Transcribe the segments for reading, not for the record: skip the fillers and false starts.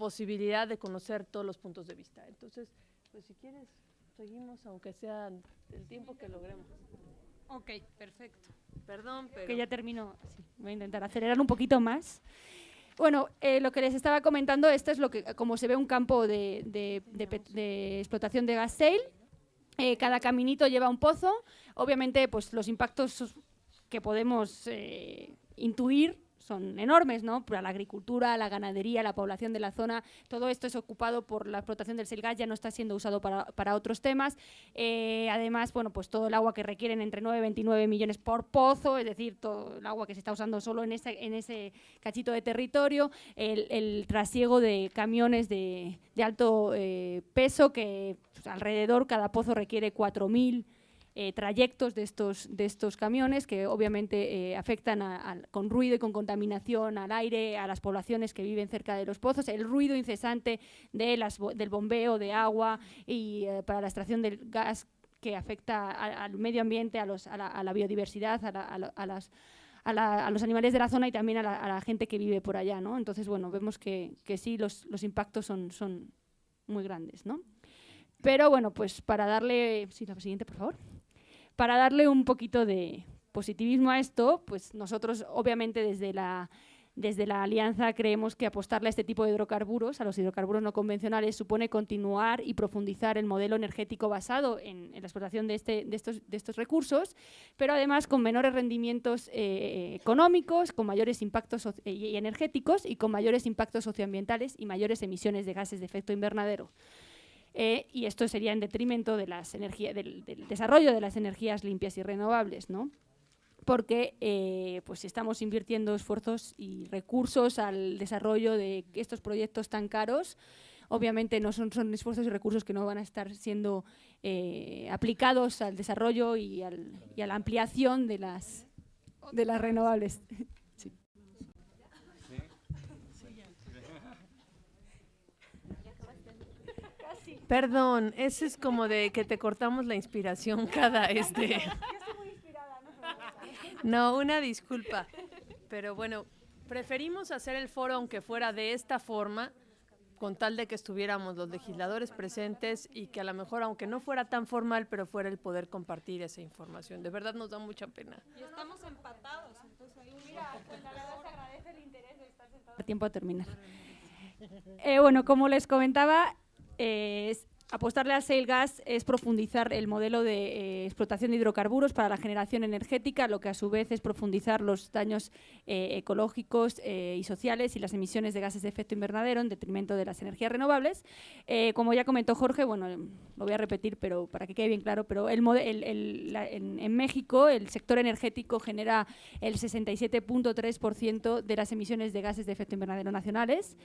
posibilidad de conocer todos los puntos de vista. Entonces, pues si quieres, seguimos, aunque sea el tiempo que logremos. Ok, perfecto. Perdón, pero... Que ya termino, sí, voy a intentar acelerar un poquito más. Bueno, lo que les estaba comentando, esto es lo que, como se ve un campo de explotación de gas shale. Cada caminito lleva un pozo. Obviamente, pues los impactos que podemos intuir son enormes, ¿no? Para la agricultura, la ganadería, la población de la zona, todo esto es ocupado por la explotación del shale gas, ya no está siendo usado para otros temas. Además, bueno, pues todo el agua que requieren entre 9 y 29 millones por pozo, es decir, todo el agua que se está usando solo en ese cachito de territorio, el trasiego de camiones de alto peso, que pues, alrededor cada pozo requiere 4.000 trayectos de estos camiones que obviamente afectan con ruido y con contaminación al aire, a las poblaciones que viven cerca de los pozos, el ruido incesante del bombeo de agua y para la extracción del gas que afecta al medio ambiente, a la biodiversidad, a los animales de la zona y también a la gente que vive por allá, ¿no? Entonces, bueno, vemos que sí, los impactos son muy grandes, ¿no? Pero bueno, pues para darle... Sí, la siguiente, por favor. Para darle un poquito de positivismo a esto, pues nosotros obviamente desde la Alianza creemos que apostarle a este tipo de hidrocarburos, a los hidrocarburos no convencionales, supone continuar y profundizar el modelo energético basado en la explotación de estos recursos, pero además con menores rendimientos económicos, con mayores impactos y energéticos y con mayores impactos socioambientales y mayores emisiones de gases de efecto invernadero. Y esto sería en detrimento de del desarrollo de las energías limpias y renovables, ¿no? Porque pues si estamos invirtiendo esfuerzos y recursos al desarrollo de estos proyectos tan caros, obviamente no son esfuerzos y recursos que no van a estar siendo aplicados al desarrollo y a la ampliación de las renovables. Perdón, ese es como de que te cortamos la inspiración cada Yo estoy muy inspirada, No, una disculpa. Pero bueno, preferimos hacer el foro aunque fuera de esta forma, con tal de que estuviéramos los legisladores presentes y que a lo mejor, aunque no fuera tan formal, pero fuera el poder compartir esa información. De verdad nos da mucha pena. Y estamos empatados, entonces ahí mira, pues la verdad se agradece el interés de estar sentados. Tiempo a terminar. Bueno, como les comentaba, apostarle al shale gas es profundizar el modelo de explotación de hidrocarburos para la generación energética, lo que a su vez es profundizar los daños ecológicos y sociales y las emisiones de gases de efecto invernadero en detrimento de las energías renovables. Como ya comentó Jorge, bueno, lo voy a repetir, pero para que quede bien claro, pero en México el sector energético genera el 67.3% de las emisiones de gases de efecto invernadero nacionales,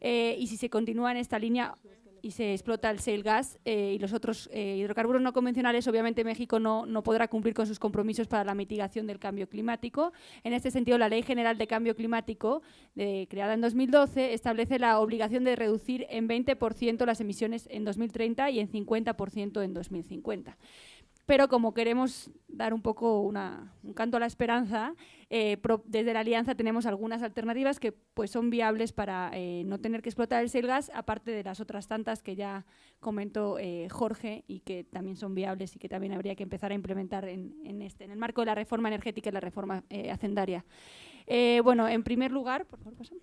y si se continúa en esta línea y se explota el shale gas y los otros hidrocarburos no convencionales, obviamente México no podrá cumplir con sus compromisos para la mitigación del cambio climático. En este sentido, la Ley General de Cambio Climático, creada en 2012, establece la obligación de reducir en 20% las emisiones en 2030 y en 50% en 2050. Pero como queremos dar un poco un canto a la esperanza, desde la Alianza tenemos algunas alternativas que pues, son viables para no tener que explotar el shale gas, aparte de las otras tantas que ya comentó Jorge y que también son viables y que también habría que empezar a implementar en el marco de la reforma energética y la reforma hacendaria. Bueno, en primer lugar, por favor, pasa.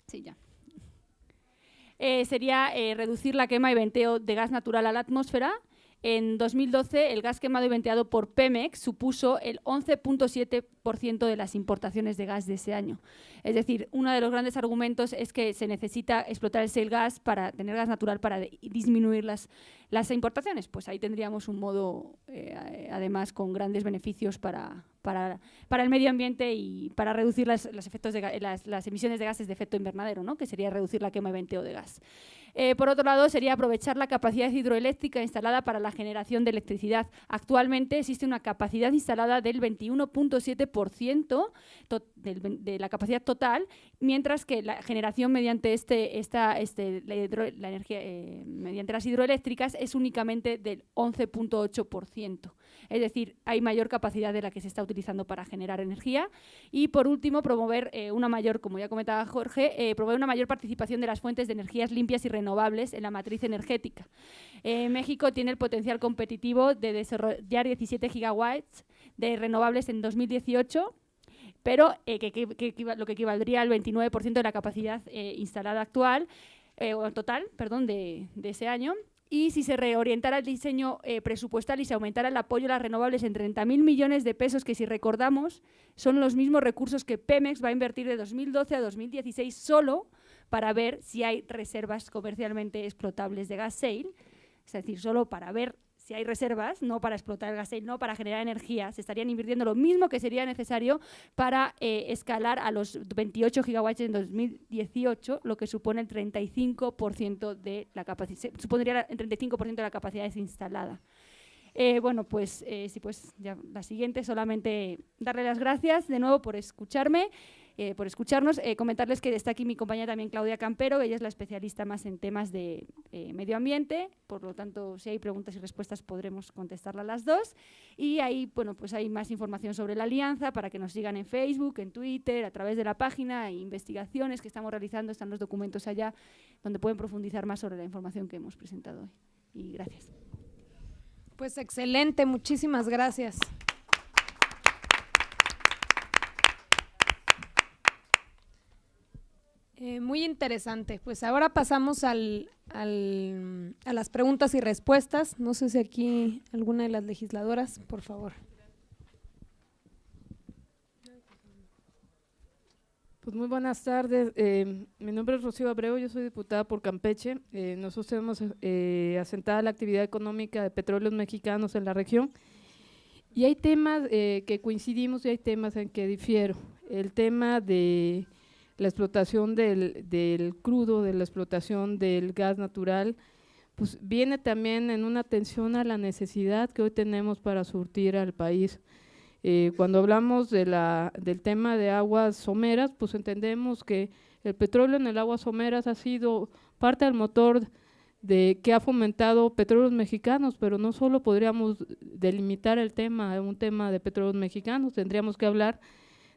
Sí, ya. Sería reducir la quema y venteo de gas natural a la atmósfera. En 2012, el gas quemado y venteado por Pemex supuso el 11.7% de las importaciones de gas de ese año. Es decir, uno de los grandes argumentos es que se necesita explotar el shale gas para tener gas natural para disminuir las importaciones. Pues ahí tendríamos un modo, además, con grandes beneficios para el medio ambiente y para reducir las emisiones de gases de efecto invernadero, ¿no? Que sería reducir la quema y venteo de gas. Por otro lado, sería aprovechar la capacidad hidroeléctrica instalada para la generación de electricidad. Actualmente existe una capacidad instalada del 21.7% de la capacidad total, mientras que la generación mediante la energía mediante las hidroeléctricas es únicamente del 11.8%. es decir, hay mayor capacidad de la que se está utilizando para generar energía. Y por último, promover una mayor, como ya comentaba Jorge, promover una mayor participación de las fuentes de energías limpias y renovables en la matriz energética. México tiene el potencial competitivo de desarrollar 17 gigawatts de renovables en 2018, pero lo que equivaldría al 29% de la capacidad instalada actual, o total, perdón, de ese año. Y si se reorientara el diseño presupuestal y se aumentara el apoyo a las renovables en 30.000 millones de pesos, que si recordamos son los mismos recursos que Pemex va a invertir de 2012 a 2016 solo para ver si hay reservas comercialmente explotables de gas shale, es decir, solo para ver si hay reservas, no para explotar el gas shale, no para generar energía, se estarían invirtiendo lo mismo que sería necesario para escalar a los 28 gigawatts en 2018, lo que supone el 35% de la capacidad, supondría el 35% de la capacidad instalada. Bueno, pues sí, pues ya la siguiente, solamente darle las gracias de nuevo por escucharme. Por escucharnos, comentarles que está aquí mi compañera también Claudia Campero, ella es la especialista más en temas de medio ambiente, por lo tanto, si hay preguntas y respuestas podremos contestarlas las dos. Y ahí, bueno, pues hay más información sobre la alianza para que nos sigan en Facebook, en Twitter, a través de la página, hay investigaciones que estamos realizando, están los documentos allá, donde pueden profundizar más sobre la información que hemos presentado hoy. Y gracias. Pues excelente, muchísimas gracias. Muy interesante. Pues ahora pasamos a las preguntas y respuestas. No sé si aquí alguna de las legisladoras, por favor. Pues muy buenas tardes. Mi nombre es Rocío Abreu, yo soy diputada por Campeche. Nosotros tenemos asentada la actividad económica de petróleos mexicanos en la región. Y hay temas que coincidimos y hay temas en que difiero. El tema de la explotación del crudo, de la explotación del gas natural, pues viene también en una atención a la necesidad que hoy tenemos para surtir al país. Cuando hablamos del tema de aguas someras, pues entendemos que el petróleo en el aguas someras ha sido parte del motor que ha fomentado petróleos mexicanos, pero no solo podríamos delimitar el tema a un tema de petróleos mexicanos, tendríamos que hablar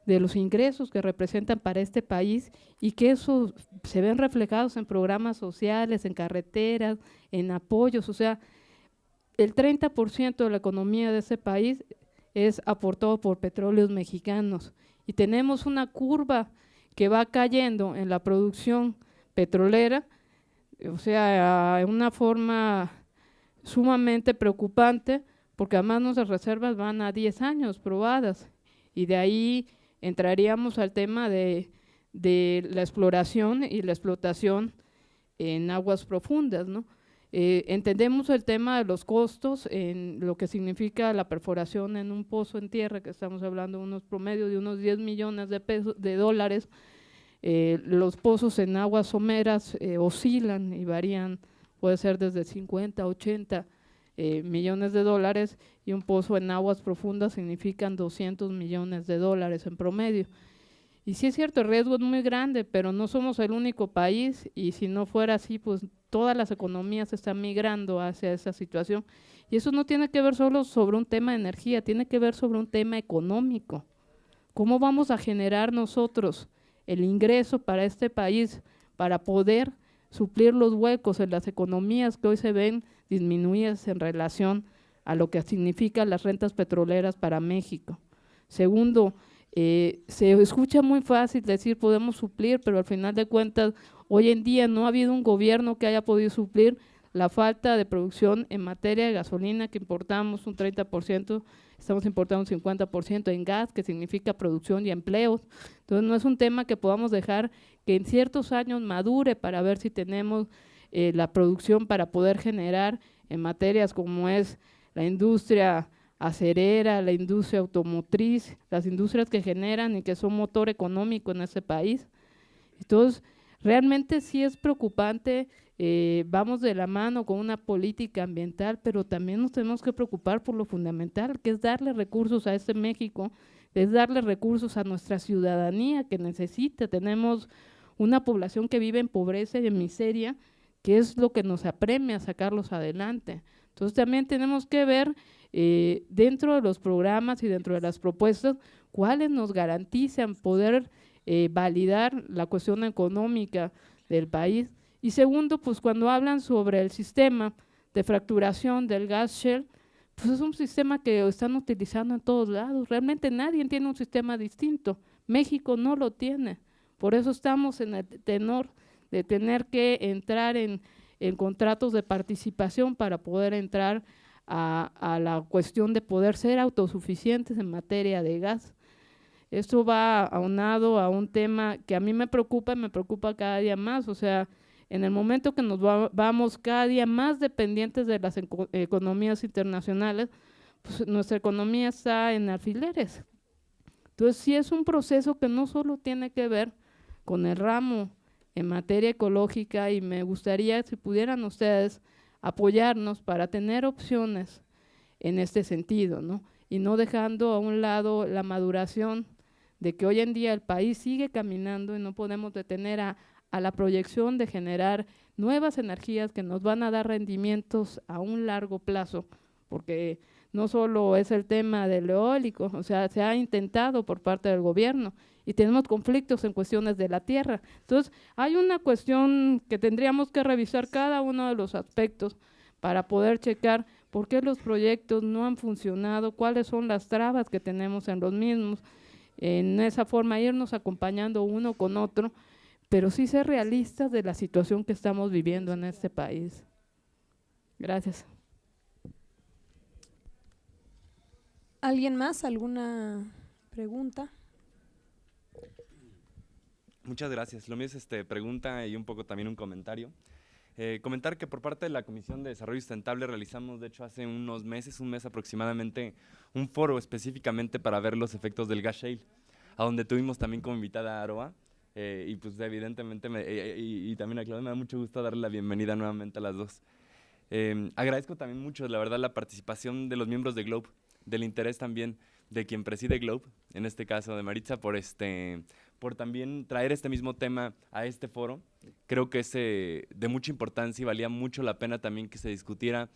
de los ingresos que representan para este país y que eso se ven reflejados en programas sociales, en carreteras, en apoyos. O sea, el 30% de la economía de ese país es aportado por petróleos mexicanos y tenemos una curva que va cayendo en la producción petrolera, o sea, en una forma sumamente preocupante, porque además nuestras reservas van a 10 años probadas y de ahí entraríamos al tema de la exploración y la explotación en aguas profundas, ¿no? Entendemos el tema de los costos en lo que significa la perforación en un pozo en tierra, que estamos hablando de unos promedios de unos 10 millones de dólares. Los pozos en aguas someras oscilan y varían, puede ser desde 50 a 80 millones de dólares, y un pozo en aguas profundas significan 200 millones de dólares en promedio. Y sí es cierto, el riesgo es muy grande, pero no somos el único país, y si no fuera así, pues todas las economías están migrando hacia esa situación. Y eso no tiene que ver solo sobre un tema de energía, tiene que ver sobre un tema económico. ¿Cómo vamos a generar nosotros el ingreso para este país para poder suplir los huecos en las economías que hoy se ven disminuidas en relación a lo que significan las rentas petroleras para México? Segundo, se escucha muy fácil decir podemos suplir, pero al final de cuentas hoy en día no ha habido un gobierno que haya podido suplir la falta de producción en materia de gasolina, que importamos un 30%, estamos importando un 50% en gas, que significa producción y empleos. Entonces no es un tema que podamos dejar que en ciertos años madure para ver si tenemos la producción para poder generar en materias como es la industria acerera, la industria automotriz, las industrias que generan y que son motor económico en este país. Entonces, realmente sí es preocupante, vamos de la mano con una política ambiental, pero también nos tenemos que preocupar por lo fundamental, que es darle recursos a este México, es darle recursos a nuestra ciudadanía que necesita. Tenemos una población que vive en pobreza y en miseria, que es lo que nos apremia a sacarlos adelante. Entonces también tenemos que ver dentro de los programas y dentro de las propuestas, cuáles nos garantizan poder validar la cuestión económica del país. Y segundo, pues cuando hablan sobre el sistema de fracturación del gas shale, pues es un sistema que están utilizando en todos lados. Realmente nadie tiene un sistema distinto. México no lo tiene. Por eso estamos en el tenor de tener que entrar en contratos de participación para poder entrar a la cuestión de poder ser autosuficientes en materia de gas. Esto va aunado a un tema que a mí me preocupa cada día más. O sea, en el momento que nos vamos cada día más dependientes de las economías internacionales, pues nuestra economía está en alfileres. Entonces, sí es un proceso que no solo tiene que ver con el ramo en materia ecológica, y me gustaría si pudieran ustedes apoyarnos para tener opciones en este sentido, ¿no? Y no dejando a un lado la maduración de que hoy en día el país sigue caminando y no podemos detener a la proyección de generar nuevas energías que nos van a dar rendimientos a un largo plazo, porque no solo es el tema del eólico, o sea, se ha intentado por parte del gobierno y tenemos conflictos en cuestiones de la tierra. Entonces, hay una cuestión que tendríamos que revisar cada uno de los aspectos para poder checar por qué los proyectos no han funcionado, cuáles son las trabas que tenemos en los mismos, en esa forma irnos acompañando uno con otro, pero sí ser realistas de la situación que estamos viviendo en este país. Gracias. ¿Alguien más? ¿Alguna pregunta? Muchas gracias. Lo mío es pregunta y un poco también un comentario. Comentar que por parte de la Comisión de Desarrollo Sustentable realizamos, de hecho, hace unos meses, un mes aproximadamente, un foro específicamente para ver los efectos del gas shale, a donde tuvimos también como invitada a Aroa, y pues evidentemente, y también a Claudia, me da mucho gusto darle la bienvenida nuevamente a las dos. Agradezco también mucho, la verdad, la participación de los miembros de Globe, del interés también de quien preside Globe, en este caso de Maritza, por también traer este mismo tema a este foro. Creo que es de mucha importancia y valía mucho la pena también que se discutiera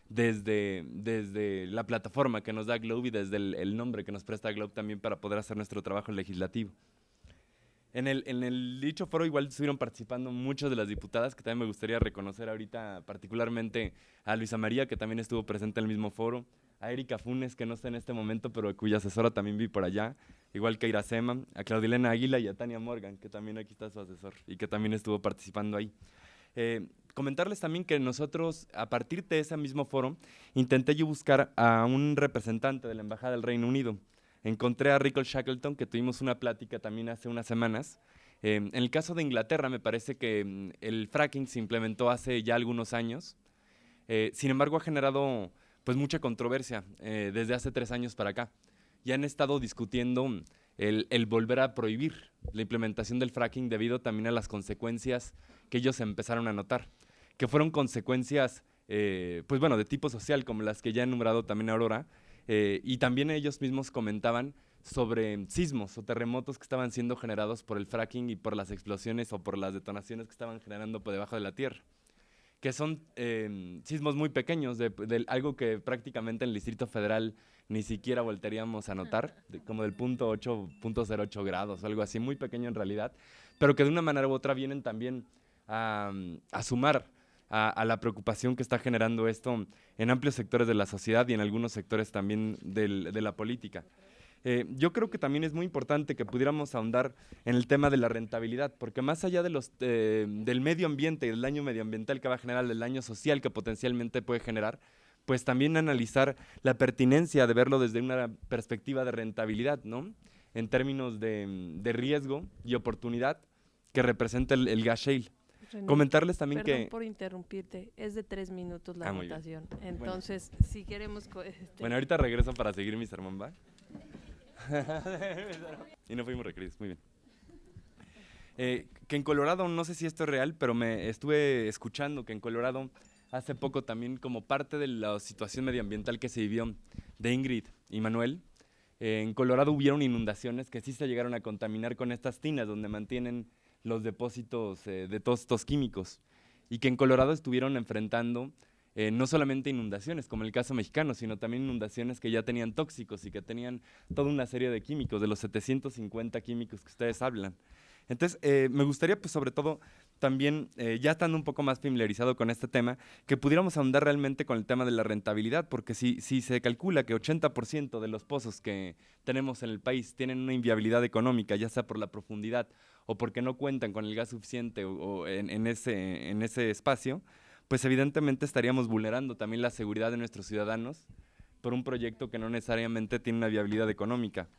desde la plataforma que nos da Globe y desde el nombre que nos presta Globe también para poder hacer nuestro trabajo legislativo. En el dicho foro igual estuvieron participando muchas de las diputadas, que también me gustaría reconocer ahorita, particularmente a Luisa María, que también estuvo presente en el mismo foro, a Erika Funes, que no está en este momento, pero cuya asesora también vi por allá, igual que a Iracema, a Claudilena Águila y a Tania Morgan, que también aquí está su asesor y que también estuvo participando ahí. Comentarles también que nosotros, a partir de ese mismo foro, intenté yo buscar a un representante de la Embajada del Reino Unido. Encontré a Ricol Shackleton, que tuvimos una plática también hace unas semanas. En el caso de Inglaterra, me parece que el fracking se implementó hace ya algunos años. Sin embargo, ha generado pues mucha controversia desde hace 3 años para acá. Ya han estado discutiendo el volver a prohibir la implementación del fracking debido también a las consecuencias que ellos empezaron a notar, que fueron consecuencias pues bueno, de tipo social, como las que ya he enumerado también Aurora, y también ellos mismos comentaban sobre sismos o terremotos que estaban siendo generados por el fracking y por las explosiones o por las detonaciones que estaban generando por debajo de la tierra, que son sismos muy pequeños, de algo que prácticamente en el Distrito Federal ni siquiera voltearíamos a notar, como del 0.08 grados o algo así, muy pequeño en realidad, pero que de una manera u otra vienen también a sumar a la preocupación que está generando esto en amplios sectores de la sociedad y en algunos sectores también de la política. Yo creo que también es muy importante que pudiéramos ahondar en el tema de la rentabilidad, porque más allá de del medio ambiente y del daño medioambiental que va a generar, del daño social que potencialmente puede generar, pues también analizar la pertinencia de verlo desde una perspectiva de rentabilidad, ¿no? En términos de riesgo y oportunidad que representa el gas shale. René, Comentarles también perdón que… por interrumpirte, es de 3 minutos la muy bien. votación. Entonces, si queremos… Bueno, ahorita regreso para seguir mi sermón, ¿va? Y no fuimos requeridos, muy bien. Que en Colorado, no sé si esto es real, pero me estuve escuchando que en Colorado hace poco también, como parte de la situación medioambiental que se vivió de Ingrid y Manuel, en Colorado hubieron inundaciones que sí se llegaron a contaminar con estas tinas donde mantienen los depósitos de todos estos químicos, y que en Colorado estuvieron enfrentando no solamente inundaciones, como el caso mexicano, sino también inundaciones que ya tenían tóxicos y que tenían toda una serie de químicos, de los 750 químicos que ustedes hablan. Entonces, me gustaría, pues, sobre todo, también, ya estando un poco más familiarizado con este tema, que pudiéramos ahondar realmente con el tema de la rentabilidad, porque si se calcula que 80% de los pozos que tenemos en el país tienen una inviabilidad económica, ya sea por la profundidad o porque no cuentan con el gas suficiente o en ese espacio, pues evidentemente estaríamos vulnerando también la seguridad de nuestros ciudadanos por un proyecto que no necesariamente tiene una viabilidad económica.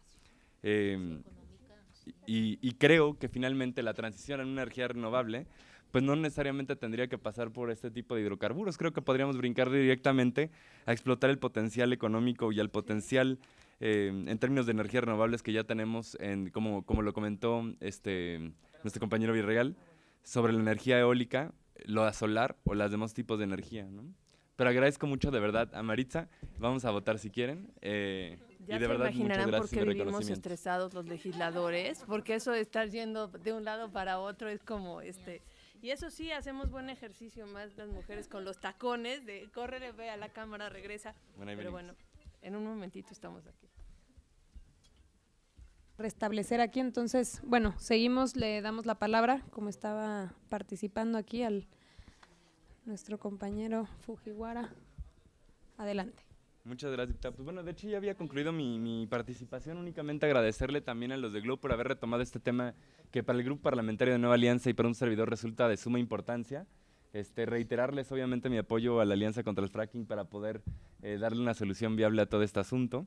Y creo que finalmente la transición a una energía renovable pues no necesariamente tendría que pasar por este tipo de hidrocarburos. Creo que podríamos brincar directamente a explotar el potencial económico y el potencial en términos de energías renovables que ya tenemos, como lo comentó nuestro compañero Villarreal, sobre la energía eólica, la solar o los demás tipos de energía, ¿no? Pero agradezco mucho de verdad a Maritza. Vamos a votar si quieren. Ya y de se verdad, imaginarán muchas por gracias qué y vivimos reconocimiento. estresados los legisladores, porque eso de estar yendo de un lado para otro es como y eso sí, hacemos buen ejercicio más las mujeres con los tacones de córrele, ve a la cámara, regresa. Bueno, ahí Pero venimos. bueno, en un momentito estamos aquí. Restablecer aquí, entonces, bueno, seguimos, le damos la palabra, como estaba participando aquí, al nuestro compañero Fujiwara. Adelante. Muchas gracias, diputada. Pues bueno, de hecho ya había concluido mi participación, únicamente agradecerle también a los de Globo por haber retomado este tema que para el Grupo Parlamentario de Nueva Alianza y para un servidor resulta de suma importancia. Reiterarles obviamente mi apoyo a la Alianza contra el Fracking para poder darle una solución viable a todo este asunto.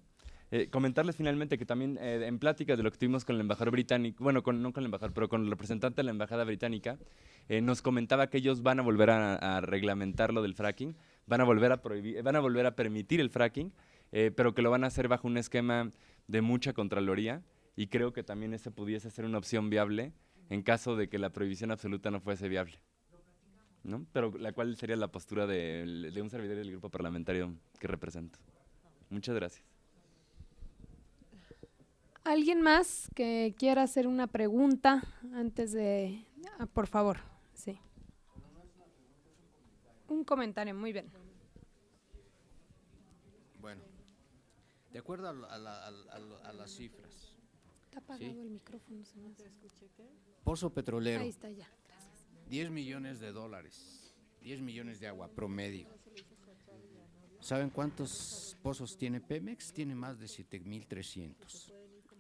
Comentarles finalmente que también en pláticas de lo que tuvimos con el embajador británico, bueno, no con el embajador, pero con el representante de la embajada británica, nos comentaba que ellos van a volver a reglamentar lo del fracking, van a volver a prohibir, van a volver a permitir el fracking, pero que lo van a hacer bajo un esquema de mucha contraloría, y creo que también ese pudiese ser una opción viable en caso de que la prohibición absoluta no fuese viable, ¿no? Pero la cual sería la postura de un servidor del grupo parlamentario que represento. Muchas gracias. ¿Alguien más que quiera hacer una pregunta antes de… por favor, sí. Un comentario, muy bien. Bueno, de acuerdo a las cifras, Está apagado Sí. el micrófono. Se me hace. pozo petrolero, Ahí está ya, gracias. 10 millones de dólares, 10 millones de agua promedio. ¿Saben cuántos pozos tiene Pemex? Tiene más de 7,300.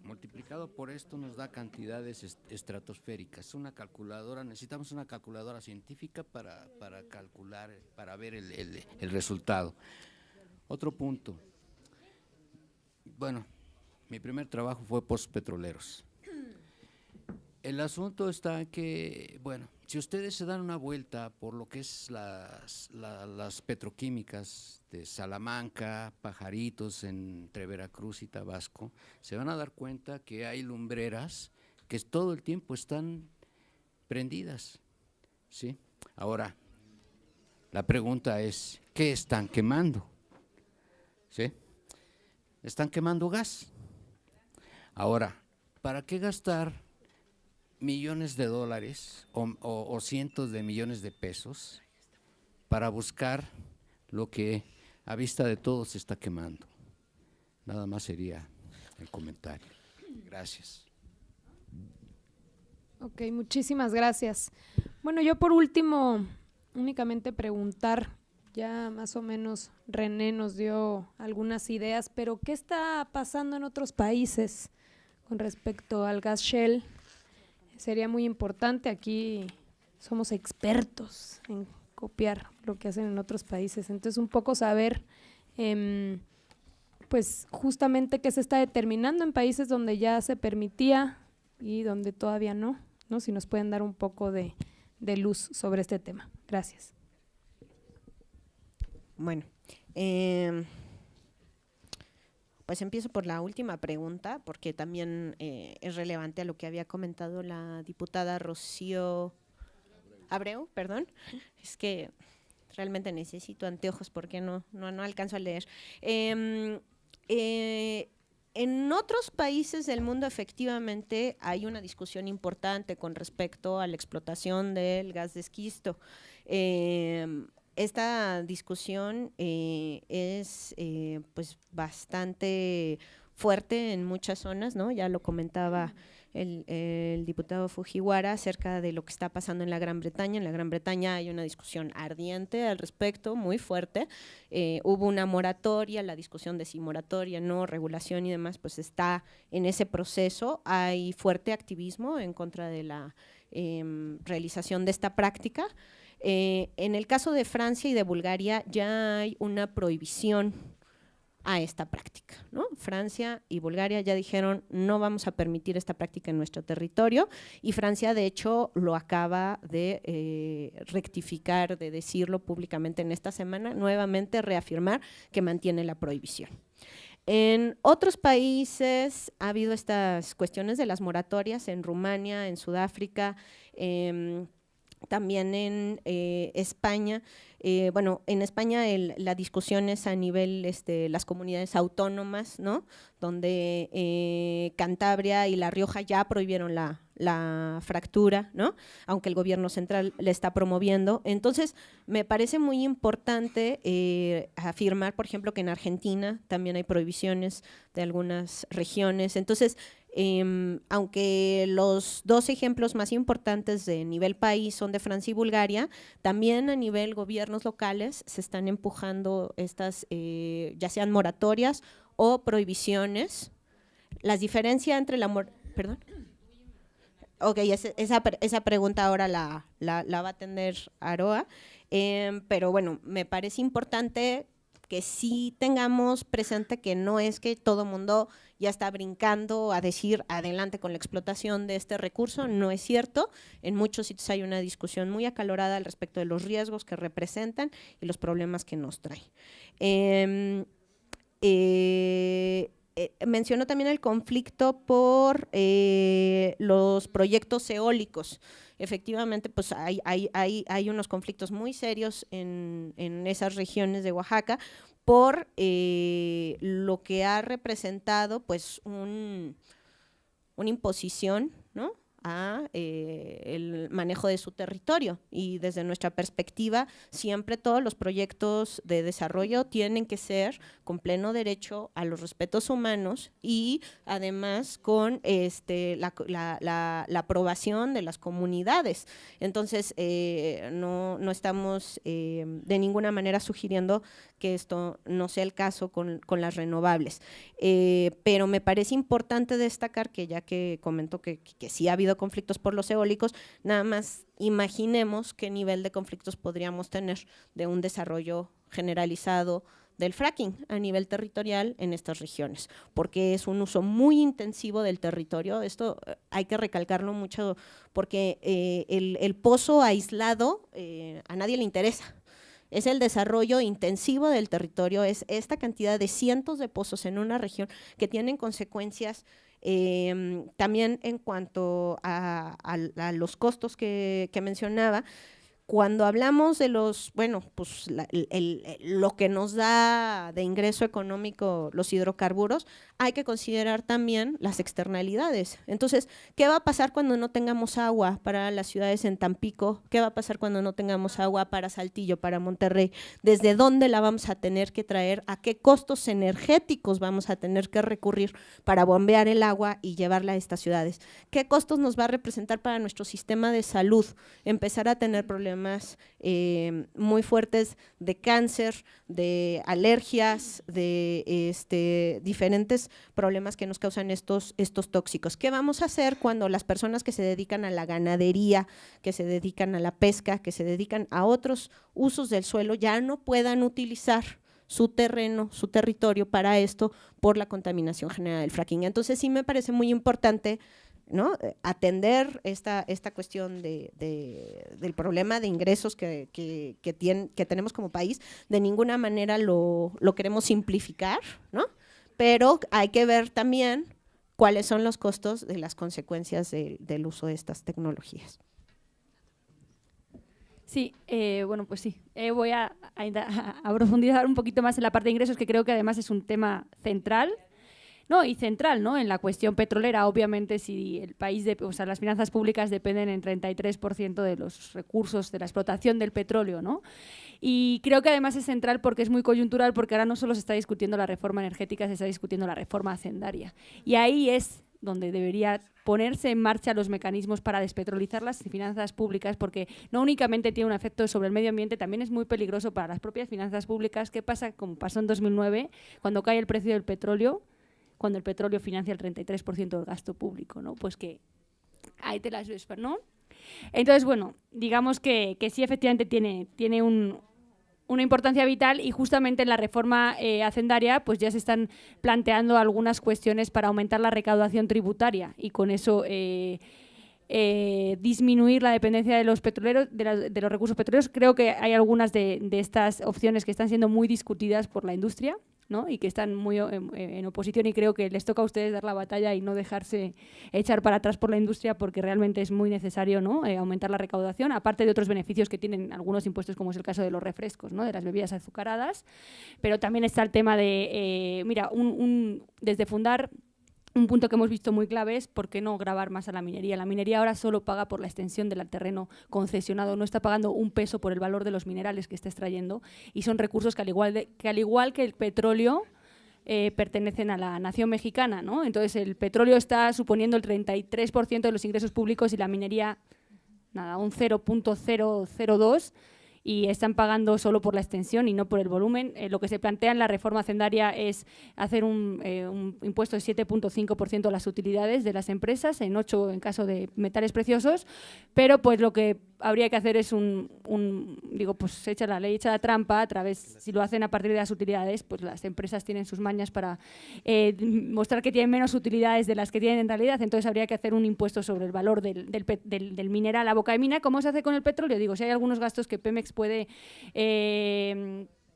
Multiplicado por esto nos da cantidades estratosféricas. Una calculadora, necesitamos una calculadora científica para calcular, para ver el resultado. Otro punto. Bueno, mi primer trabajo fue pozos petroleros. El asunto está en que, bueno, si ustedes se dan una vuelta por lo que es las petroquímicas de Salamanca, Pajaritos, entre Veracruz y Tabasco, se van a dar cuenta que hay lumbreras que todo el tiempo están prendidas, ¿sí? Ahora, la pregunta es, ¿qué están quemando? ¿Sí? Están quemando gas. Ahora, ¿para qué gastar millones de dólares o cientos de millones de pesos para buscar lo que a vista de todos se está quemando? Nada más sería el comentario. Gracias. Ok, muchísimas gracias. Bueno, yo por último, únicamente preguntar, ya más o menos René nos dio algunas ideas, pero ¿qué está pasando en otros países con respecto al gas shale? Sería muy importante, aquí somos expertos en copiar lo que hacen en otros países, entonces un poco saber pues justamente qué se está determinando en países donde ya se permitía y donde todavía no, ¿no? Si nos pueden dar un poco de luz sobre este tema. Gracias. Bueno, pues empiezo por la última pregunta, porque también es relevante a lo que había comentado la diputada Rocío Abreu, perdón. Es que realmente necesito anteojos porque no alcanzo a leer. En otros países del mundo efectivamente hay una discusión importante con respecto a la explotación del gas de esquisto. esta discusión es pues bastante fuerte en muchas zonas, ¿no? Ya lo comentaba el diputado Fujiwara acerca de lo que está pasando en la Gran Bretaña. En la Gran Bretaña hay una discusión ardiente al respecto, muy fuerte. Hubo una moratoria, la discusión de si moratoria, no, regulación y demás, pues está en ese proceso. Hay fuerte activismo en contra de la realización de esta práctica. En el caso de Francia y de Bulgaria ya hay una prohibición a esta práctica, ¿no? Francia y Bulgaria ya dijeron no vamos a permitir esta práctica en nuestro territorio, y Francia de hecho lo acaba de rectificar, de decirlo públicamente en esta semana, nuevamente reafirmar que mantiene la prohibición. En otros países ha habido estas cuestiones de las moratorias, en Rumania, en Sudáfrica, también en España. Bueno, en España la discusión es a nivel las comunidades autónomas, ¿no? Donde Cantabria y La Rioja ya prohibieron la fractura, ¿no? Aunque el gobierno central le está promoviendo. Entonces, me parece muy importante afirmar, por ejemplo, que en Argentina también hay prohibiciones de algunas regiones. Entonces, aunque los dos ejemplos más importantes de nivel país son de Francia y Bulgaria, también a nivel gobiernos locales se están empujando estas, ya sean moratorias o prohibiciones. Las diferencias entre ¿Perdón? Ok, esa pregunta ahora la va a atender Aroa, pero bueno, me parece importante que sí tengamos presente que no es que todo mundo ya está brincando a decir adelante con la explotación de este recurso, no es cierto. En muchos sitios hay una discusión muy acalorada al respecto de los riesgos que representan y los problemas que nos trae. Mencionó también el conflicto por los proyectos eólicos. Efectivamente, pues hay unos conflictos muy serios en esas regiones de Oaxaca por lo que ha representado pues una imposición, ¿no?, a el manejo de su territorio, y desde nuestra perspectiva siempre todos los proyectos de desarrollo tienen que ser con pleno derecho a los respetos humanos y además con la aprobación de las comunidades. Entonces no estamos de ninguna manera sugiriendo que esto no sea el caso con las renovables, pero me parece importante destacar que ya que comentó que sí ha habido conflictos por los eólicos, nada más imaginemos qué nivel de conflictos podríamos tener de un desarrollo generalizado del fracking a nivel territorial en estas regiones, porque es un uso muy intensivo del territorio. Esto hay que recalcarlo mucho porque el pozo aislado a nadie le interesa. Es el desarrollo intensivo del territorio, es esta cantidad de cientos de pozos en una región que tienen consecuencias también en cuanto a los costos que mencionaba. Cuando hablamos de los, bueno, pues lo que nos da de ingreso económico los hidrocarburos, hay que considerar también las externalidades. Entonces, ¿qué va a pasar cuando no tengamos agua para las ciudades en Tampico? ¿Qué va a pasar cuando no tengamos agua para Saltillo, para Monterrey? ¿Desde dónde la vamos a tener que traer? ¿A qué costos energéticos vamos a tener que recurrir para bombear el agua y llevarla a estas ciudades? ¿Qué costos nos va a representar para nuestro sistema de salud? Empezar a tener problemas muy fuertes de cáncer, de alergias, de diferentes problemas que nos causan estos tóxicos. ¿Qué vamos a hacer cuando las personas que se dedican a la ganadería, que se dedican a la pesca, que se dedican a otros usos del suelo, ya no puedan utilizar su terreno, su territorio para esto por la contaminación generada del fracking? Entonces sí me parece muy importante, ¿no?, atender esta cuestión del problema de ingresos que tenemos como país. De ninguna manera lo queremos simplificar, ¿no?, pero hay que ver también cuáles son los costos de las consecuencias del uso de estas tecnologías. Sí, bueno, pues sí, voy a profundizar un poquito más en la parte de ingresos, que creo que además es un tema central. No, y central, ¿no?, en la cuestión petrolera. Obviamente, si el país, o sea, las finanzas públicas dependen en 33% de los recursos de la explotación del petróleo, ¿no? Y creo que además es central porque es muy coyuntural, porque ahora no solo se está discutiendo la reforma energética, se está discutiendo la reforma hacendaria. Y ahí es donde debería ponerse en marcha los mecanismos para despetrolizar las finanzas públicas, porque no únicamente tiene un efecto sobre el medio ambiente, también es muy peligroso para las propias finanzas públicas. ¿Qué pasa? Como pasó en 2009, cuando cae el precio del petróleo, cuando el petróleo financia el 33% del gasto público, ¿no? Pues que ahí te las ves, ¿no? Entonces, bueno, digamos que sí efectivamente tiene una importancia vital, y justamente en la reforma hacendaria pues ya se están planteando algunas cuestiones para aumentar la recaudación tributaria y con eso disminuir la dependencia de los petroleros, de los recursos petroleros. Creo que hay algunas de estas opciones que están siendo muy discutidas por la industria, ¿no? Y que están muy en oposición, y creo que les toca a ustedes dar la batalla y no dejarse echar para atrás por la industria, porque realmente es muy necesario, ¿no? Aumentar la recaudación, aparte de otros beneficios que tienen algunos impuestos, como es el caso de los refrescos, ¿no? De las bebidas azucaradas, pero también está el tema de, mira, desde fundar, un punto que hemos visto muy clave es por qué no gravar más a la minería. La minería ahora solo paga por la extensión del terreno concesionado, no está pagando un peso por el valor de los minerales que está extrayendo, y son recursos que al igual que el petróleo pertenecen a la nación mexicana, ¿no? Entonces el petróleo está suponiendo el 33% de los ingresos públicos y la minería, nada, un 0.002%, y están pagando solo por la extensión y no por el volumen. Lo que se plantea en la reforma hacendaria es hacer un impuesto de 7.5% a las utilidades de las empresas, en 8% en caso de metales preciosos, pero pues lo que habría que hacer es pues echa la ley, echa la trampa, a través, si lo hacen a partir de las utilidades, pues las empresas tienen sus mañas para mostrar que tienen menos utilidades de las que tienen en realidad. Entonces habría que hacer un impuesto sobre el valor del mineral a boca de mina, como se hace con el petróleo. Digo, si hay algunos gastos que Pemex puede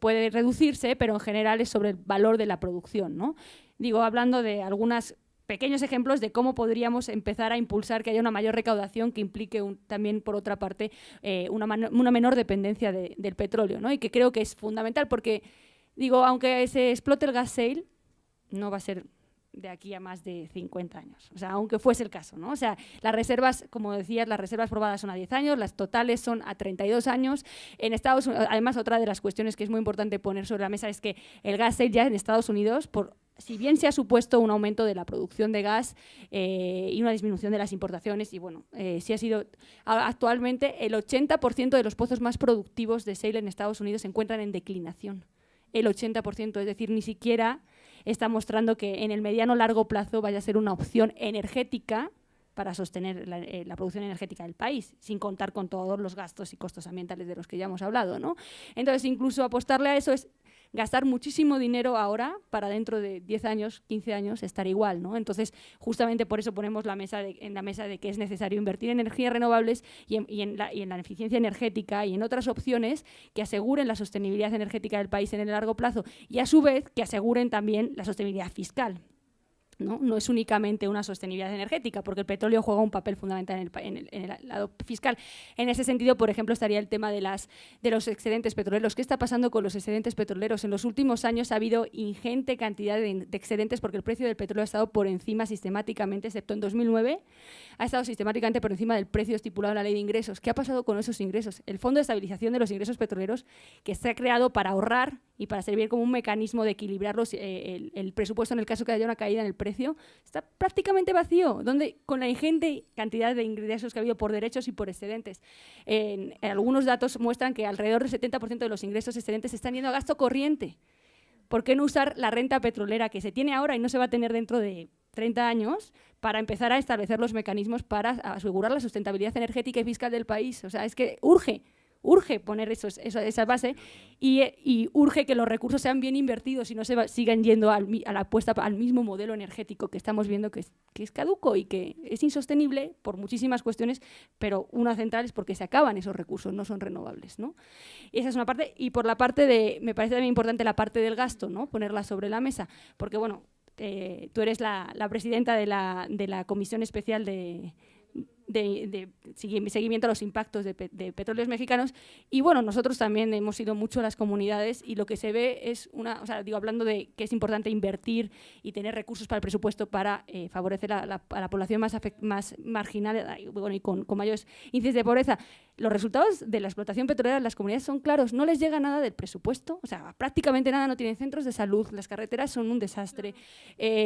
reducirse, pero en general es sobre el valor de la producción, ¿no? Digo, hablando de algunos pequeños ejemplos de cómo podríamos empezar a impulsar que haya una mayor recaudación que implique también, por otra parte, una menor dependencia del petróleo, ¿no? Y que creo que es fundamental porque, digo, aunque se explote el gas shale, no va a ser de aquí a más de 50 años, o sea, aunque fuese el caso, ¿no? O sea, las reservas, como decías, las reservas probadas son a 10 años, las totales son a 32 años. En Estados Unidos, además, otra de las cuestiones que es muy importante poner sobre la mesa es que el gas shale ya en Estados Unidos, si bien se ha supuesto un aumento de la producción de gas y una disminución de las importaciones, y bueno, sí ha sido, actualmente el 80% de los pozos más productivos de shale en Estados Unidos se encuentran en declinación. El 80%, es decir, ni siquiera está mostrando que en el mediano largo plazo vaya a ser una opción energética para sostener la producción energética del país, sin contar con todos los gastos y costos ambientales de los que ya hemos hablado, ¿no? Entonces, incluso apostarle a eso es gastar muchísimo dinero ahora para dentro de 10 años, 15 años estar igual, ¿no? Entonces, justamente por eso ponemos en la mesa de que es necesario invertir en energías renovables y en la eficiencia energética y en otras opciones que aseguren la sostenibilidad energética del país en el largo plazo, y a su vez que aseguren también la sostenibilidad fiscal. No es únicamente una sostenibilidad energética, porque el petróleo juega un papel fundamental en el lado fiscal. En ese sentido, por ejemplo, estaría el tema de los excedentes petroleros. ¿Qué está pasando con los excedentes petroleros? En los últimos años ha habido ingente cantidad de excedentes, porque el precio del petróleo ha estado por encima sistemáticamente, excepto en 2009, ha estado sistemáticamente por encima del precio estipulado en la ley de ingresos. ¿Qué ha pasado con esos ingresos? El Fondo de Estabilización de los Ingresos Petroleros, que se ha creado para ahorrar y para servir como un mecanismo de equilibrar el presupuesto en el caso que haya una caída en el precio, está prácticamente vacío, con la ingente cantidad de ingresos que ha habido por derechos y por excedentes. En algunos datos muestran que alrededor del 70% de los ingresos excedentes están yendo a gasto corriente. ¿Por qué no usar la renta petrolera que se tiene ahora y no se va a tener dentro de 30 años para empezar a establecer los mecanismos para asegurar la sustentabilidad energética y fiscal del país? O sea, es que urge poner esa base y urge que los recursos sean bien invertidos y no se sigan yendo a la apuesta al mismo modelo energético que estamos viendo que es caduco y que es insostenible por muchísimas cuestiones, pero una central es porque se acaban esos recursos, no son renovables, ¿no? Esa es una parte. Y por la parte me parece también importante la parte del gasto, ¿no? Ponerla sobre la mesa, porque bueno, tú eres la presidenta de la Comisión Especial de seguimiento a los impactos de Petróleos Mexicanos. Y bueno, nosotros también hemos ido mucho a las comunidades y lo que se ve es hablando de que es importante invertir y tener recursos para el presupuesto para favorecer a la población más marginal y con mayores índices de pobreza. Los resultados de la explotación petrolera en las comunidades son claros, no les llega nada del presupuesto, o sea, prácticamente nada, no tienen centros de salud, las carreteras son un desastre,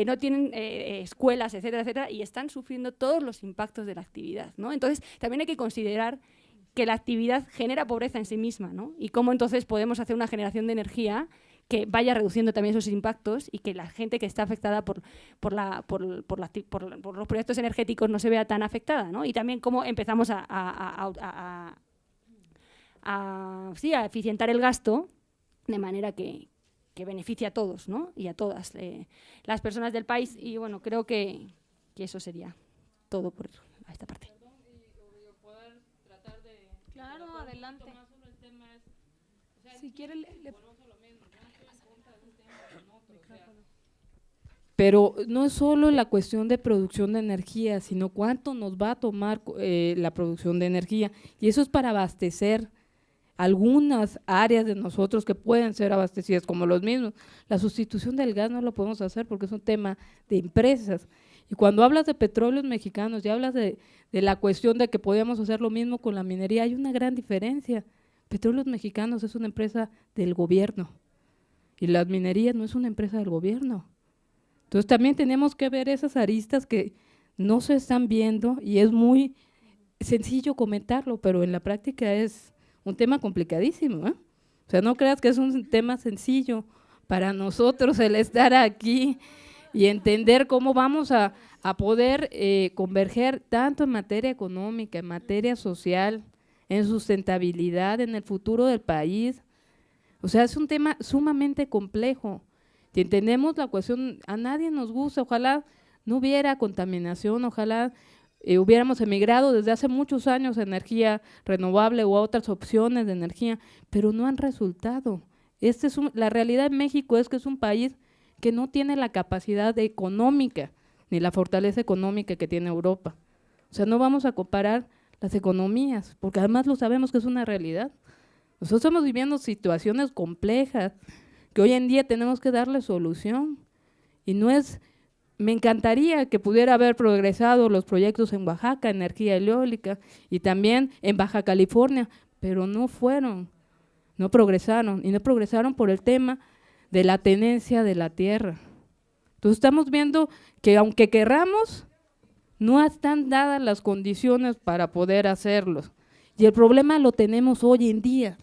no tienen escuelas, etcétera, etcétera, y están sufriendo todos los impactos de la actividad, ¿no? Entonces, también hay que considerar que la actividad genera pobreza en sí misma, ¿no? Y cómo entonces podemos hacer una generación de energía que vaya reduciendo también esos impactos y que la gente que está afectada por los proyectos energéticos no se vea tan afectada, ¿no? Y también cómo empezamos a eficientar el gasto de manera que beneficie a todos, ¿no? Y a todas las personas del país. Y bueno, creo que eso sería todo por esta parte. Claro, adelante. Si quiere, Pero no es solo la cuestión de producción de energía, sino cuánto nos va a tomar la producción de energía. Y eso es para abastecer algunas áreas de nosotros que pueden ser abastecidas, como los mismos. La sustitución del gas no lo podemos hacer porque es un tema de empresas. Y cuando hablas de Petróleos Mexicanos y hablas de la cuestión de que podíamos hacer lo mismo con la minería, hay una gran diferencia. Petróleos Mexicanos es una empresa del gobierno y las minerías no es una empresa del gobierno. Entonces también tenemos que ver esas aristas que no se están viendo y es muy sencillo comentarlo, pero en la práctica es un tema complicadísimo, ¿eh? O sea, no creas que es un tema sencillo para nosotros el estar aquí y entender cómo vamos a poder converger tanto en materia económica, en materia social, en sustentabilidad, en el futuro del país. O sea, es un tema sumamente complejo. Si entendemos la cuestión, a nadie nos gusta, ojalá no hubiera contaminación, ojalá hubiéramos emigrado desde hace muchos años a energía renovable o a otras opciones de energía, pero no han resultado. La realidad en México es que es un país que no tiene la capacidad económica ni la fortaleza económica que tiene Europa. O sea, no vamos a comparar las economías, porque además lo sabemos que es una realidad. Nosotros estamos viviendo situaciones complejas que hoy en día tenemos que darle solución. Y no es, me encantaría que pudiera haber progresado los proyectos en Oaxaca, energía eólica, y también en Baja California, pero no fueron, no progresaron, y no progresaron por el tema de la tenencia de la tierra. Entonces estamos viendo que aunque querramos, no están dadas las condiciones para poder hacerlo. Y el problema lo tenemos hoy en día,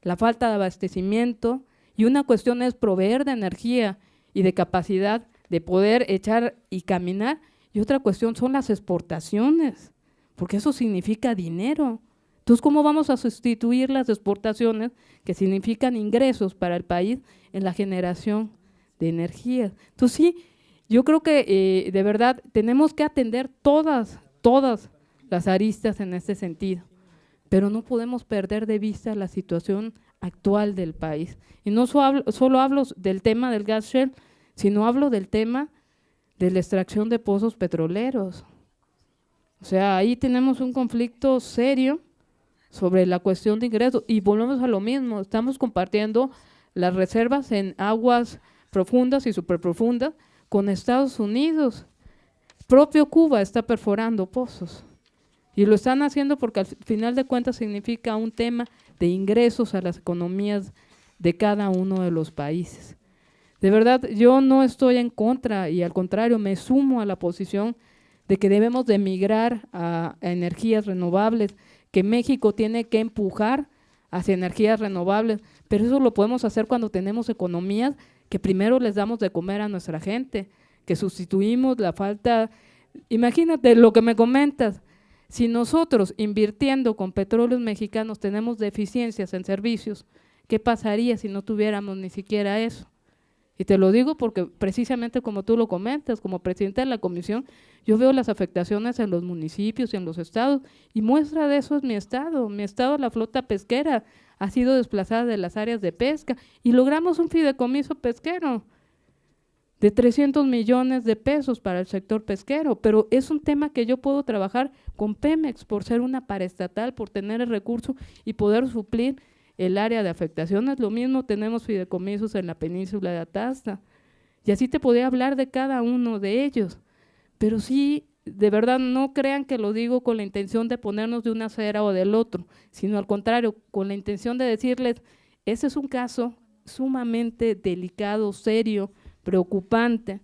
la falta de abastecimiento, y una cuestión es proveer de energía y de capacidad de poder echar y caminar, y otra cuestión son las exportaciones, porque eso significa dinero. Entonces, ¿cómo vamos a sustituir las exportaciones que significan ingresos para el país en la generación de energía? Entonces, sí, yo creo que de verdad tenemos que atender todas las aristas en este sentido, pero no podemos perder de vista la situación actual del país. Y no solo hablo del tema del gas shale, sino hablo del tema de la extracción de pozos petroleros. O sea, ahí tenemos un conflicto serio sobre la cuestión de ingresos y volvemos a lo mismo, estamos compartiendo las reservas en aguas profundas y superprofundas con Estados Unidos. Propio Cuba está perforando pozos y lo están haciendo porque al final de cuentas significa un tema de ingresos a las economías de cada uno de los países. De verdad, yo no estoy en contra y al contrario me sumo a la posición de que debemos de migrar a energías renovables, que México tiene que empujar hacia energías renovables, pero eso lo podemos hacer cuando tenemos economías que primero les damos de comer a nuestra gente, que sustituimos la falta. Imagínate lo que me comentas, si nosotros invirtiendo con Petróleos Mexicanos tenemos deficiencias en servicios, ¿qué pasaría si no tuviéramos ni siquiera eso? Y te lo digo porque precisamente como tú lo comentas, como presidenta de la comisión, yo veo las afectaciones en los municipios y en los estados, y muestra de eso es mi estado, la flota pesquera ha sido desplazada de las áreas de pesca, y logramos un fideicomiso pesquero de 300 millones de pesos para el sector pesquero, pero es un tema que yo puedo trabajar con Pemex por ser una paraestatal, por tener el recurso y poder suplir el área de afectaciones. Lo mismo tenemos fideicomisos en la península de Atasta, y así te podría hablar de cada uno de ellos, pero sí, de verdad, no crean que lo digo con la intención de ponernos de una acera o del otro, sino al contrario, con la intención de decirles, ese es un caso sumamente delicado, serio, preocupante,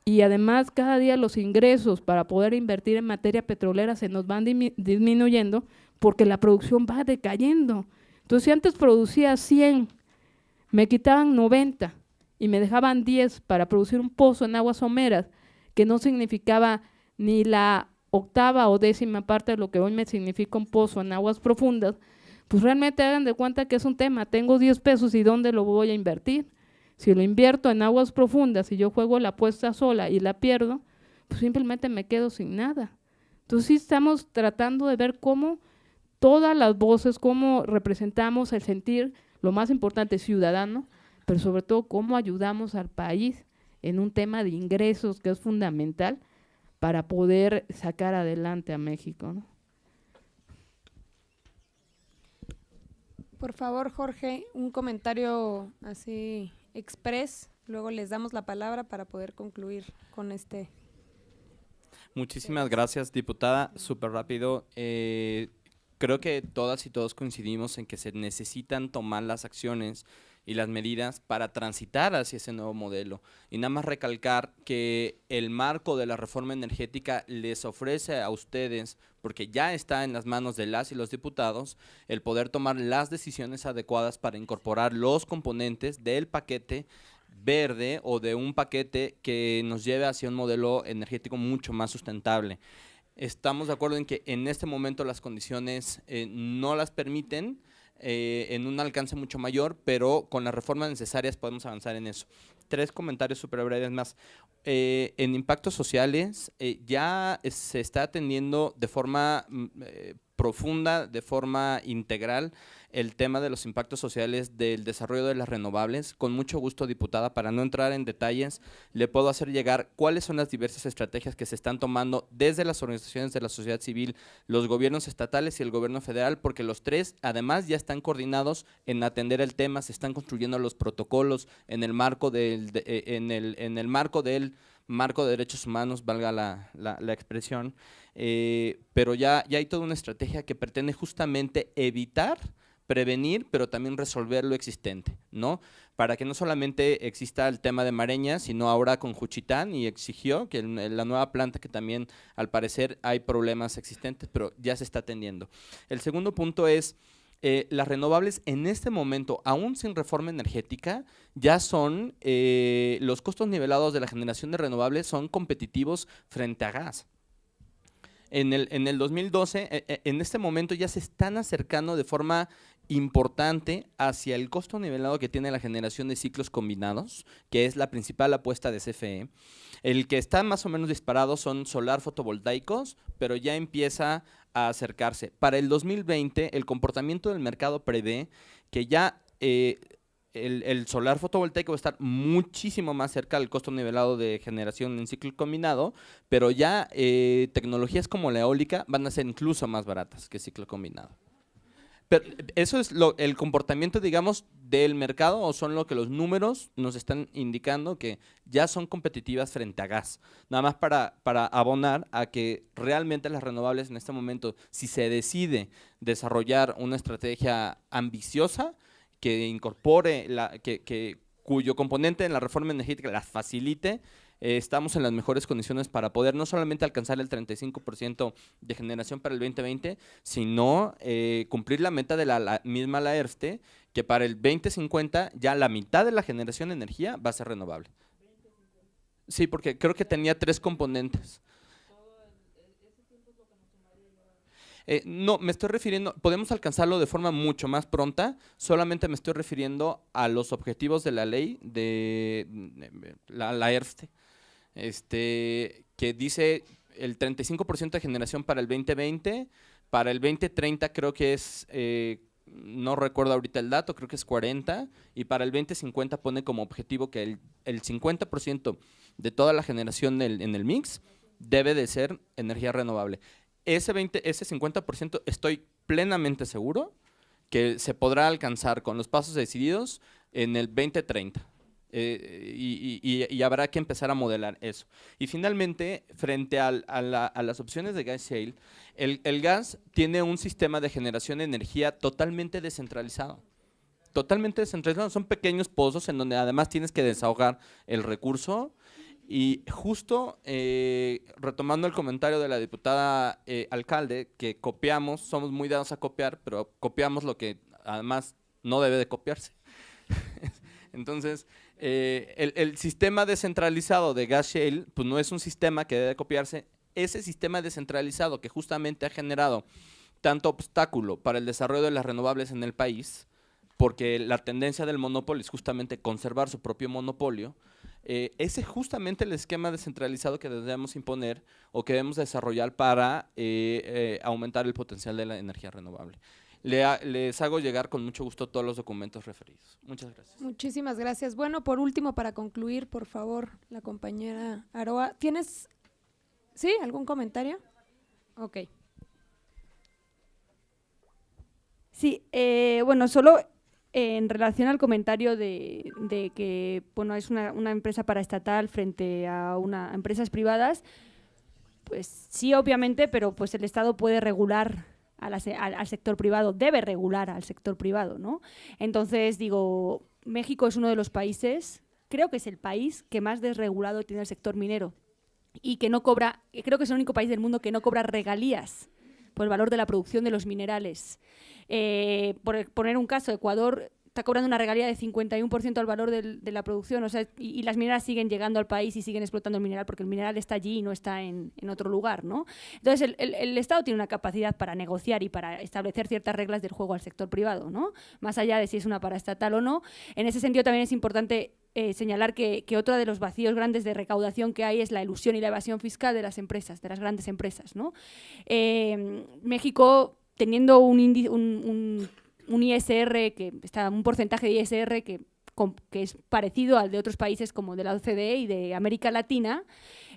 y además cada día los ingresos para poder invertir en materia petrolera se nos van disminuyendo porque la producción va decayendo. Entonces, si antes producía 100, me quitaban 90 y me dejaban 10 para producir un pozo en aguas someras, que no significaba ni la octava o décima parte de lo que hoy me significa un pozo en aguas profundas, pues realmente hagan de cuenta que es un tema, tengo 10 pesos y ¿dónde lo voy a invertir? Si lo invierto en aguas profundas y yo juego la apuesta sola y la pierdo, pues simplemente me quedo sin nada. Entonces sí estamos tratando de ver cómo todas las voces, cómo representamos el sentir, lo más importante, ciudadano, pero sobre todo cómo ayudamos al país en un tema de ingresos que es fundamental para poder sacar adelante a México, ¿no? Por favor, Jorge, un comentario así express, luego les damos la palabra para poder concluir con este. Muchísimas gracias, diputada. Súper rápido. Creo que todas y todos coincidimos en que se necesitan tomar las acciones y las medidas para transitar hacia ese nuevo modelo. Y nada más recalcar que el marco de la reforma energética les ofrece a ustedes, porque ya está en las manos de las y los diputados, el poder tomar las decisiones adecuadas para incorporar los componentes del paquete verde o de un paquete que nos lleve hacia un modelo energético mucho más sustentable. Estamos de acuerdo en que en este momento las condiciones no las permiten en un alcance mucho mayor, pero con las reformas necesarias podemos avanzar en eso. 3 comentarios súper breves más. En impactos sociales ya se está atendiendo de forma profunda, de forma integral, el tema de los impactos sociales del desarrollo de las renovables. Con mucho gusto, diputada, para no entrar en detalles, le puedo hacer llegar cuáles son las diversas estrategias que se están tomando desde las organizaciones de la sociedad civil, los gobiernos estatales y el gobierno federal, porque los 3 además ya están coordinados en atender el tema, se están construyendo los protocolos en el marco del marco de derechos humanos, valga la expresión, pero ya hay toda una estrategia que pretende justamente evitar, prevenir, pero también resolver lo existente, ¿no? Para que no solamente exista el tema de Mareña, sino ahora con Juchitán, y exigió que en la nueva planta, que también al parecer hay problemas existentes, pero ya se está atendiendo. El segundo punto es, las renovables en este momento, aún sin reforma energética, ya son, los costos nivelados de la generación de renovables son competitivos frente a gas. En el 2012, en este momento ya se están acercando de forma importante hacia el costo nivelado que tiene la generación de ciclos combinados, que es la principal apuesta de CFE. El que está más o menos disparado son solar fotovoltaicos, pero ya empieza a acercarse. Para el 2020, el comportamiento del mercado prevé que ya el solar fotovoltaico va a estar muchísimo más cerca del costo nivelado de generación en ciclo combinado, pero ya tecnologías como la eólica van a ser incluso más baratas que ciclo combinado. Pero eso es el comportamiento, digamos, del mercado, o son lo que los números nos están indicando, que ya son competitivas frente a gas. Nada más para abonar a que realmente las renovables en este momento, si se decide desarrollar una estrategia ambiciosa que incorpore, cuyo componente en la reforma energética las facilite, estamos en las mejores condiciones para poder no solamente alcanzar el 35% de generación para el 2020, sino cumplir la meta de la misma la ERSTE, que para el 2050 ya la mitad de la generación de energía va a ser renovable. Sí, porque creo que tenía 3 componentes. No, me estoy refiriendo, podemos alcanzarlo de forma mucho más pronta, solamente me estoy refiriendo a los objetivos de la ley de la ERSTE, que dice el 35% de generación para el 2020, para el 2030 creo que es no recuerdo ahorita el dato, creo que es 40, y para el 2050 pone como objetivo que el 50% de toda la generación en el mix debe de ser energía renovable. Ese 50% estoy plenamente seguro que se podrá alcanzar con los pasos decididos en el 2030. Y habrá que empezar a modelar eso. Y finalmente, frente a las opciones de gas shale, el gas tiene un sistema de generación de energía totalmente descentralizado. Totalmente descentralizado. Son pequeños pozos en donde además tienes que desahogar el recurso. Y justo retomando el comentario de la diputada alcalde, que copiamos, somos muy dados a copiar, pero copiamos lo que además no debe de copiarse. Entonces, el sistema descentralizado de gas shale, pues no es un sistema que debe copiarse. Ese sistema descentralizado que justamente ha generado tanto obstáculo para el desarrollo de las renovables en el país, porque la tendencia del monopolio es justamente conservar su propio monopolio, ese es justamente el esquema descentralizado que debemos imponer o que debemos desarrollar para aumentar el potencial de la energía renovable. Les hago llegar con mucho gusto todos los documentos referidos. Muchas gracias. Muchísimas gracias. Bueno, por último, para concluir, por favor, la compañera Aroa, ¿tienes, sí, algún comentario? Ok. Sí, bueno, solo en relación al comentario de que bueno, es una empresa paraestatal frente a empresas privadas, pues sí, obviamente, pero pues el Estado puede regular al sector privado, debe regular al sector privado, ¿no? Entonces, digo, México es uno de los países, creo que es el país que más desregulado tiene el sector minero y que no cobra, creo que es el único país del mundo que no cobra regalías por el valor de la producción de los minerales. Por poner un caso, Ecuador está cobrando una regalía de 51% al valor de la producción, o sea, y las mineras siguen llegando al país y siguen explotando el mineral porque el mineral está allí y no está en otro lugar, ¿no? Entonces, el Estado tiene una capacidad para negociar y para establecer ciertas reglas del juego al sector privado, ¿no? Más allá de si es una paraestatal o no. En ese sentido, también es importante señalar que otro de los vacíos grandes de recaudación que hay es la elusión y la evasión fiscal de las empresas, de las grandes empresas, ¿no? México, teniendo un ISR, un porcentaje de ISR que es parecido al de otros países como de la OCDE y de América Latina,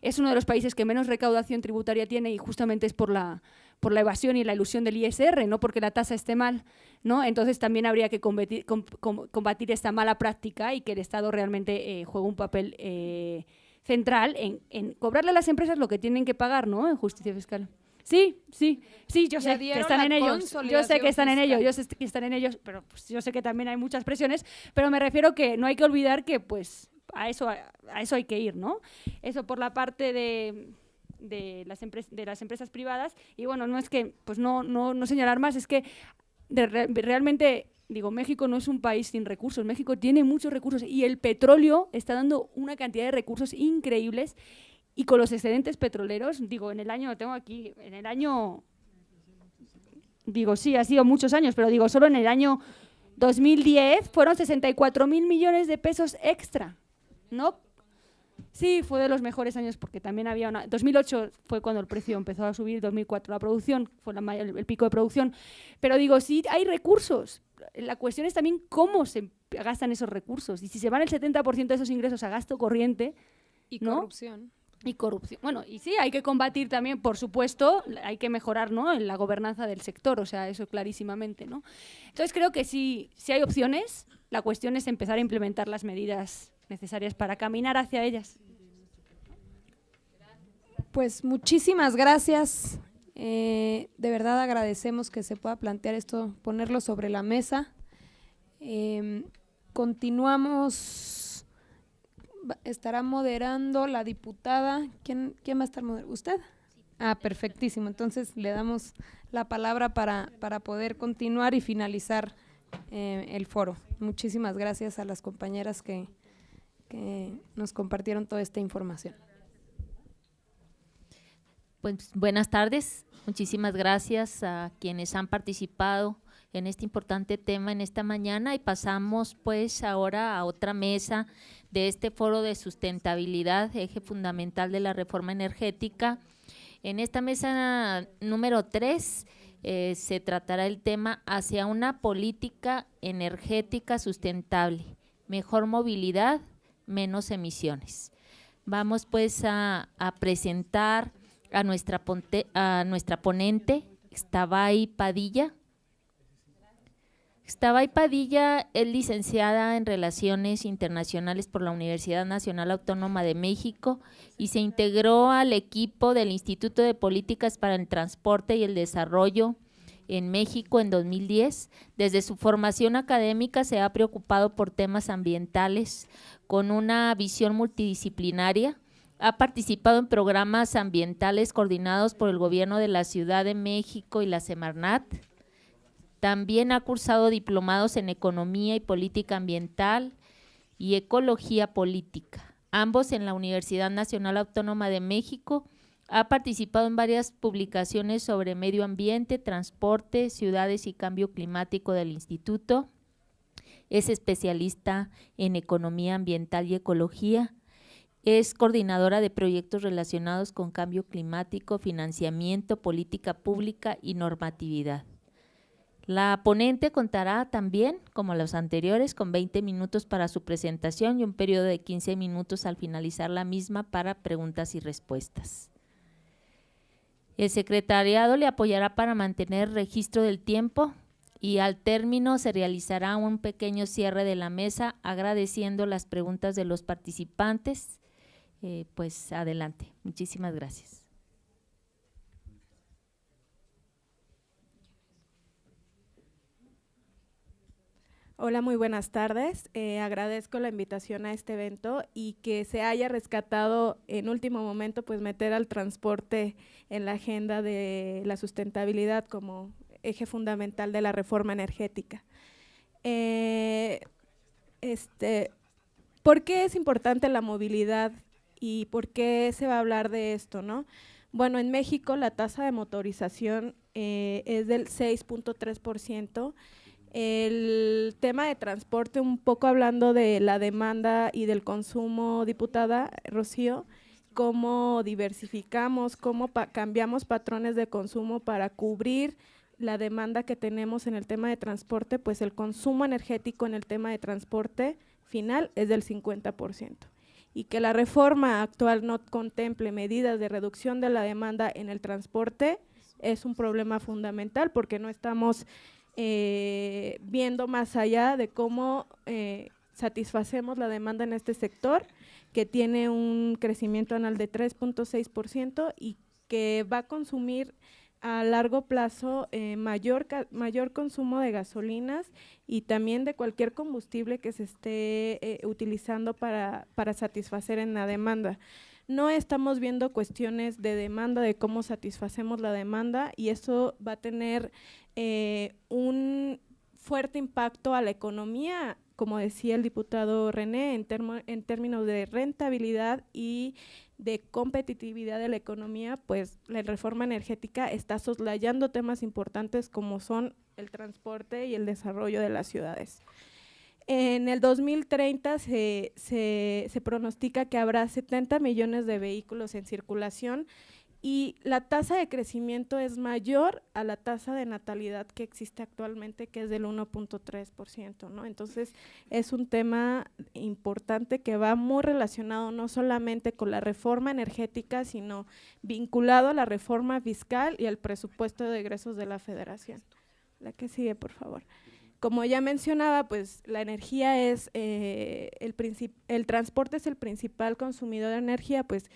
es uno de los países que menos recaudación tributaria tiene y justamente es por la evasión y la ilusión del ISR, no porque la tasa esté mal, ¿no? Entonces también habría que combatir esta mala práctica y que el Estado realmente juegue un papel central en cobrarle a las empresas lo que tienen que pagar, ¿no? En justicia fiscal. Sí, yo sé que están en ello, yo sé que están en ello, pero pues, yo sé que también hay muchas presiones, pero me refiero que no hay que olvidar que pues a eso hay que ir, ¿no? Eso por la parte de las empresas privadas. Y bueno, no es que pues no señalar más, es que realmente, digo, México no es un país sin recursos, México tiene muchos recursos y el petróleo está dando una cantidad de recursos increíbles. Y con los excedentes petroleros, digo, digo, sí, ha sido muchos años, pero digo, solo en el año 2010 fueron 64.000 millones de pesos extra, ¿no? Sí, fue de los mejores años porque también había 2008 fue cuando el precio empezó a subir, 2004 la producción, fue el pico de producción, pero digo, sí, hay recursos. La cuestión es también cómo se gastan esos recursos y si se van el 70% de esos ingresos a gasto corriente, y ¿no? corrupción. Y corrupción. Bueno, y sí, hay que combatir también, por supuesto, hay que mejorar, ¿no?, en la gobernanza del sector, o sea, eso clarísimamente, ¿no? Entonces creo que sí hay opciones, la cuestión es empezar a implementar las medidas necesarias para caminar hacia ellas. Pues muchísimas gracias, de verdad agradecemos que se pueda plantear esto, ponerlo sobre la mesa. Continuamos. Estará moderando la diputada. ¿Quién va a estar moderando? ¿Usted? Ah, perfectísimo. Entonces le damos la palabra para poder continuar y finalizar el foro. Muchísimas gracias a las compañeras que nos compartieron toda esta información. Pues buenas tardes. Muchísimas gracias a quienes han participado en este importante tema en esta mañana y pasamos pues ahora a otra mesa de este foro de sustentabilidad, eje fundamental de la reforma energética. En esta mesa número 3 se tratará el tema hacia una política energética sustentable, mejor movilidad, menos emisiones. Vamos pues a presentar a nuestra ponente, Xtabay Padilla. Xtabay Padilla es licenciada en Relaciones Internacionales por la Universidad Nacional Autónoma de México y se integró al equipo del Instituto de Políticas para el Transporte y el Desarrollo en México en 2010. Desde su formación académica se ha preocupado por temas ambientales con una visión multidisciplinaria. Ha participado en programas ambientales coordinados por el Gobierno de la Ciudad de México y la Semarnat. También ha cursado diplomados en Economía y Política Ambiental y Ecología Política, ambos en la Universidad Nacional Autónoma de México. Ha participado en varias publicaciones sobre medio ambiente, transporte, ciudades y cambio climático del instituto. Es especialista en Economía Ambiental y Ecología. Es coordinadora de proyectos relacionados con cambio climático, financiamiento, política pública y normatividad. La ponente contará también, como los anteriores, con 20 minutos para su presentación y un periodo de 15 minutos al finalizar la misma para preguntas y respuestas. El secretariado le apoyará para mantener registro del tiempo y al término se realizará un pequeño cierre de la mesa agradeciendo las preguntas de los participantes. Pues adelante. Muchísimas gracias. Hola, muy buenas tardes. Agradezco la invitación a este evento y que se haya rescatado en último momento, pues meter al transporte en la agenda de la sustentabilidad como eje fundamental de la reforma energética. ¿Por qué es importante la movilidad y por qué se va a hablar de esto, no? Bueno, en México la tasa de motorización es del 6.3%. El tema de transporte, un poco hablando de la demanda y del consumo, diputada Rocío, cómo diversificamos, cómo cambiamos patrones de consumo para cubrir la demanda que tenemos en el tema de transporte, pues el consumo energético en el tema de transporte final es del 50%. Y que la reforma actual no contemple medidas de reducción de la demanda en el transporte es un problema fundamental porque no estamos viendo más allá de cómo satisfacemos la demanda en este sector, que tiene un crecimiento anual de 3.6% y que va a consumir a largo plazo mayor consumo de gasolinas y también de cualquier combustible que se esté utilizando para satisfacer en la demanda. No estamos viendo cuestiones de demanda, de cómo satisfacemos la demanda y eso va a tener un fuerte impacto a la economía, como decía el diputado René, en términos de rentabilidad y de competitividad de la economía, pues la reforma energética está soslayando temas importantes como son el transporte y el desarrollo de las ciudades. En el 2030 se pronostica que habrá 70 millones de vehículos en circulación y la tasa de crecimiento es mayor a la tasa de natalidad que existe actualmente, que es del 1.3%, ¿no? Entonces, es un tema importante que va muy relacionado no solamente con la reforma energética, sino vinculado a la reforma fiscal y al presupuesto de egresos de la Federación. La que sigue, por favor. Como ya mencionaba, pues la energía es, el transporte es el principal consumidor de energía, pues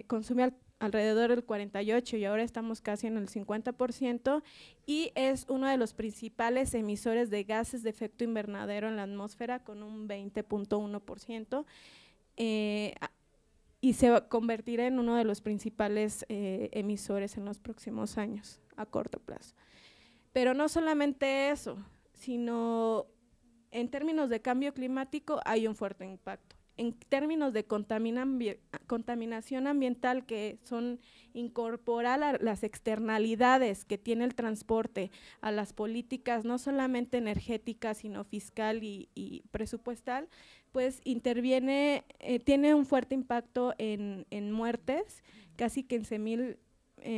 consume alrededor del 48% y ahora estamos casi en el 50% y es uno de los principales emisores de gases de efecto invernadero en la atmósfera con un 20.1%. Y se convertirá en uno de los principales emisores en los próximos años, a corto plazo. Pero no solamente eso, sino en términos de cambio climático hay un fuerte impacto. En términos de contaminación ambiental, que son incorporar las externalidades que tiene el transporte a las políticas, no solamente energéticas, sino fiscal y presupuestal, pues interviene, tiene un fuerte impacto en muertes, casi 15,000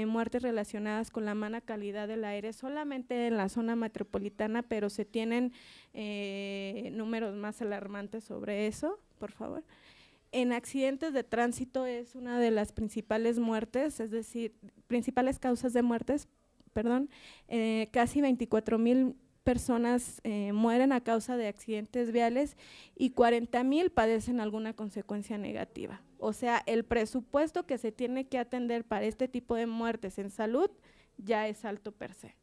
muertes relacionadas con la mala calidad del aire solamente en la zona metropolitana, pero se tienen números más alarmantes sobre eso, por favor. En accidentes de tránsito es una de las principales muertes, es decir, principales causas de muertes, perdón, casi 24,000 personas mueren a causa de accidentes viales y 40,000 padecen alguna consecuencia negativa. O sea, el presupuesto que se tiene que atender para este tipo de muertes en salud ya es alto per se.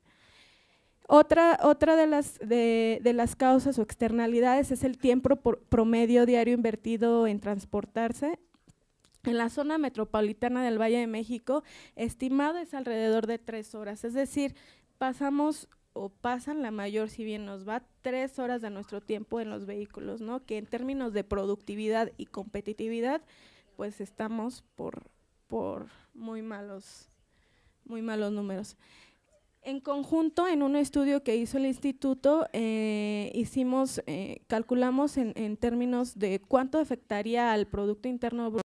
Otra de las causas o externalidades es el tiempo promedio diario invertido en transportarse. En la zona metropolitana del Valle de México, estimado es alrededor de 3 horas, es decir, pasan la mayor, si bien nos va, 3 horas de nuestro tiempo en los vehículos, ¿no? Que en términos de productividad y competitividad, pues estamos por muy malos números. En conjunto, en un estudio que hizo el instituto, calculamos en términos de cuánto afectaría al Producto Interno Bruto